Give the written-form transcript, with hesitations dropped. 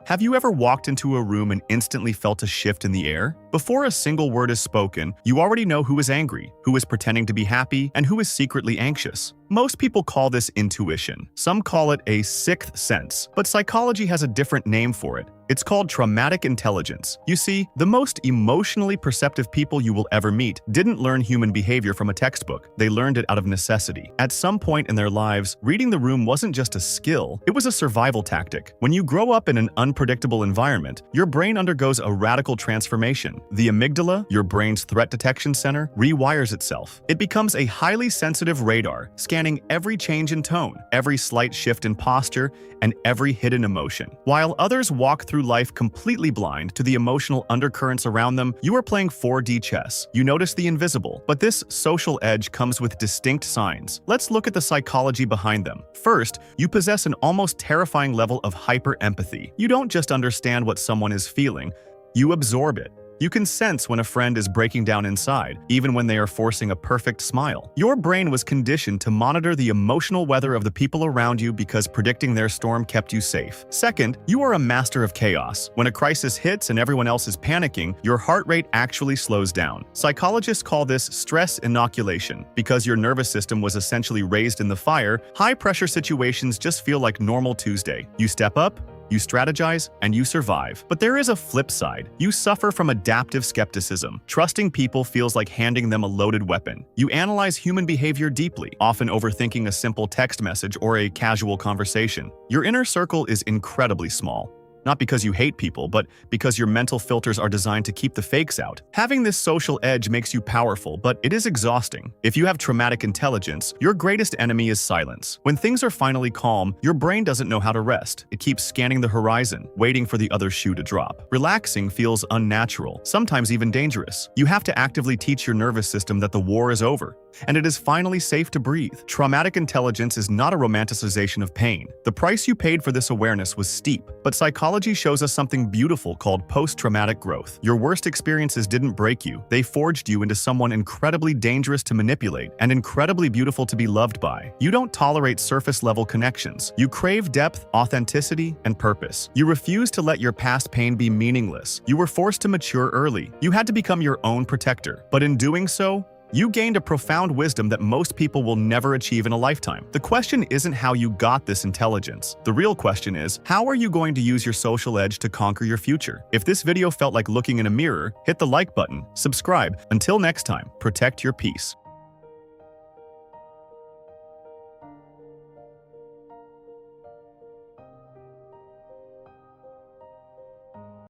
Have you ever walked into a room and instantly felt a shift in the air? Before a single word is spoken, you already know who is angry, who is pretending to be happy, and who is secretly anxious. Most people call this intuition. Some call it a sixth sense, but psychology has a different name for it. It's called traumatic intelligence. You see, the most emotionally perceptive people you will ever meet didn't learn human behavior from a textbook. They learned it out of necessity. At some point in their lives, reading the room wasn't just a skill, it was a survival tactic. When you grow up in an unpredictable environment, your brain undergoes a radical transformation. The amygdala, your brain's threat detection center, rewires itself. It becomes a highly sensitive radar, scanning every change in tone, every slight shift in posture, and every hidden emotion. While others walk through life completely blind to the emotional undercurrents around them, you are playing 4D chess. You notice the invisible, but this social edge comes with distinct signs. Let's look at the psychology behind them. First, you possess an almost terrifying level of hyper-empathy. You don't just understand what someone is feeling, you absorb it. You can sense when a friend is breaking down inside, even when they are forcing a perfect smile. Your brain was conditioned to monitor the emotional weather of the people around you because predicting their storm kept you safe. Second, you are a master of chaos. When a crisis hits and everyone else is panicking, your heart rate actually slows down. Psychologists call this stress inoculation. Because your nervous system was essentially raised in the fire, high-pressure situations just feel like normal Tuesday. You step up, you strategize, and you survive. But there is a flip side. You suffer from adaptive skepticism. Trusting people feels like handing them a loaded weapon. You analyze human behavior deeply, often overthinking a simple text message or a casual conversation. Your inner circle is incredibly small. Not because you hate people, but because your mental filters are designed to keep the fakes out. Having this social edge makes you powerful, but it is exhausting. If you have traumatic intelligence, your greatest enemy is silence. When things are finally calm, your brain doesn't know how to rest. It keeps scanning the horizon, waiting for the other shoe to drop. Relaxing feels unnatural, sometimes even dangerous. You have to actively teach your nervous system that the war is over, and it is finally safe to breathe. Traumatic intelligence is not a romanticization of pain. The price you paid for this awareness was steep, but psychology shows us something beautiful called post-traumatic growth. Your worst experiences didn't break you. They forged you into someone incredibly dangerous to manipulate and incredibly beautiful to be loved by. You don't tolerate surface-level connections. You crave depth, authenticity, and purpose. You refuse to let your past pain be meaningless. You were forced to mature early. You had to become your own protector. But in doing so, you gained a profound wisdom that most people will never achieve in a lifetime. The question isn't how you got this intelligence. The real question is, how are you going to use your social edge to conquer your future? If this video felt like looking in a mirror, hit the like button, subscribe. Until next time, protect your peace.